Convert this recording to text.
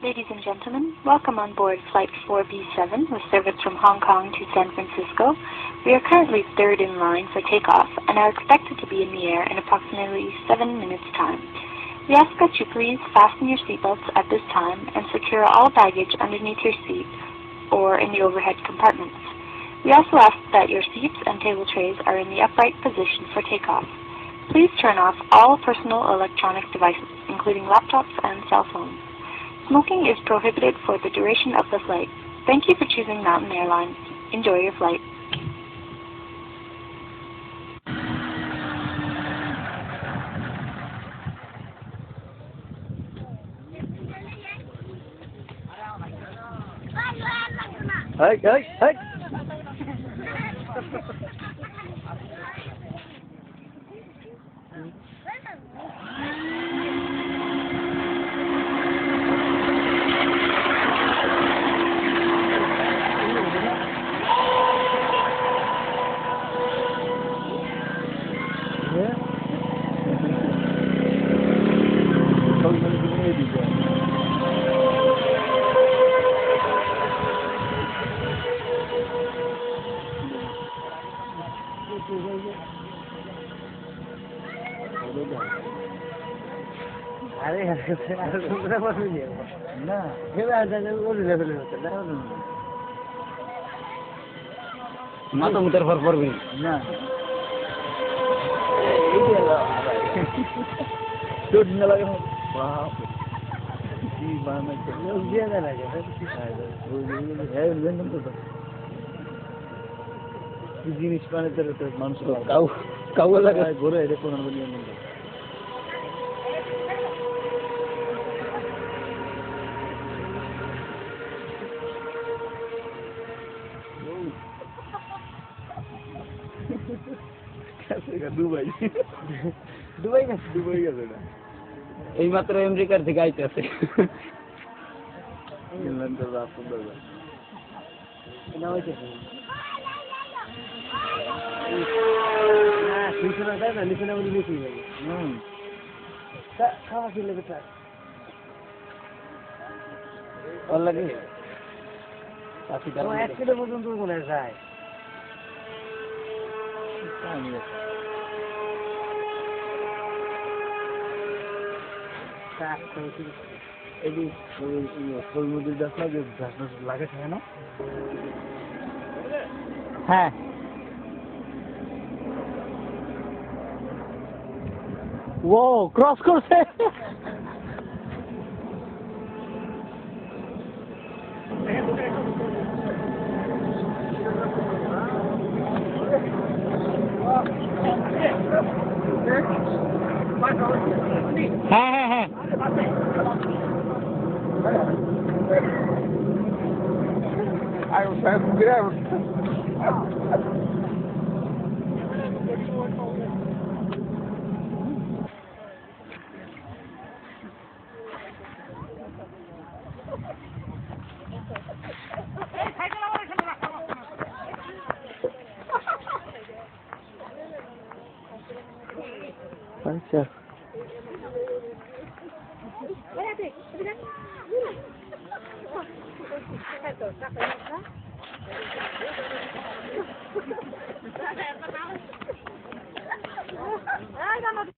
Ladies and gentlemen, welcome on board Flight 4B7 with service from Hong Kong to San Francisco. We are currently third in line for takeoff and are expected to be in the air in approximately 7 minutes' time. We ask that you please fasten your seatbelts at this time and secure all baggage underneath your seat or in the overhead compartments. We also ask that your seats and table trays are in the upright position for takeoff. Please turn off all personal electronic devices, including laptops and cell phones. Smoking is prohibited for the duration of the flight. Thank you for choosing Mountain Airlines. Enjoy your flight. Hey! মাথা মুতার পর পড়বে না লাগে জিনিস মানে মানুষ cow লাগায় ঘুরে এটা কোন দুবাই গেছে না এই মাত্র আমেরিকার থেকে আইতেছে পর্যন্ত মনে যায় লাগে থাকে না হ্যাঁ ও ক্রস করছে হ্যাঁ আচ্ছা